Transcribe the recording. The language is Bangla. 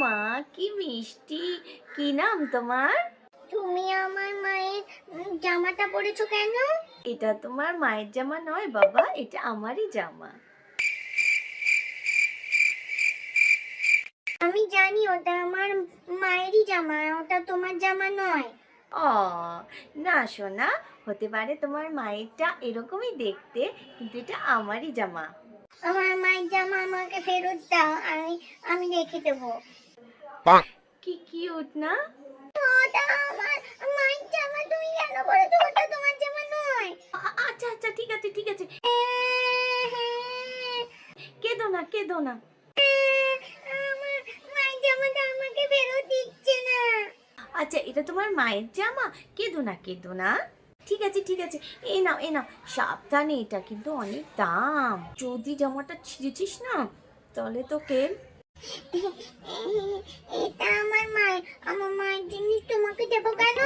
মা কি মিষ্টি। কি নাম তোমার? তুমি আমার মায়ের জামাটা পরেছো কেন? এটা তোমার মায়ের জামা নয় বাবা, এটা আমারই জামা। আমি জানি ওটা আমার মায়েরই জামা, ওটা তোমার জামা নয়। ও না সোনা, হতে পারে তোমার মায়েরটা এরকমই দেখতে, কিন্তু এটা আমারই জামা। আমার মায়ের জামা আমাকে ফেরত দাও, আমি আমি রেখে দেবো। কি কিউট না? ওটা আমার মায়ের জামা, তুমি কেন পরেছো? ওটা তোমার জামা নয়। আচ্ছা আচ্ছা, ঠিক আছে ঠিক আছে, কেঁদো না কেঁদো না। আমার মায়ের জামাটা আমাকে ফেরত দিচ্ছে না। আচ্ছা, এটা তোমার মায়ের জামা, কেঁদো না কেঁদো না। ঠিক আছে ঠিক আছে, এই নাও এই নাও, সাবধানে, এটা কিন্তু অনেক দাম। যদি জামাটা ছিঁড়েছিস না তাহলে তোকে। এটা আমার মায়ের জিনিস তোমাকে দেবো কেন?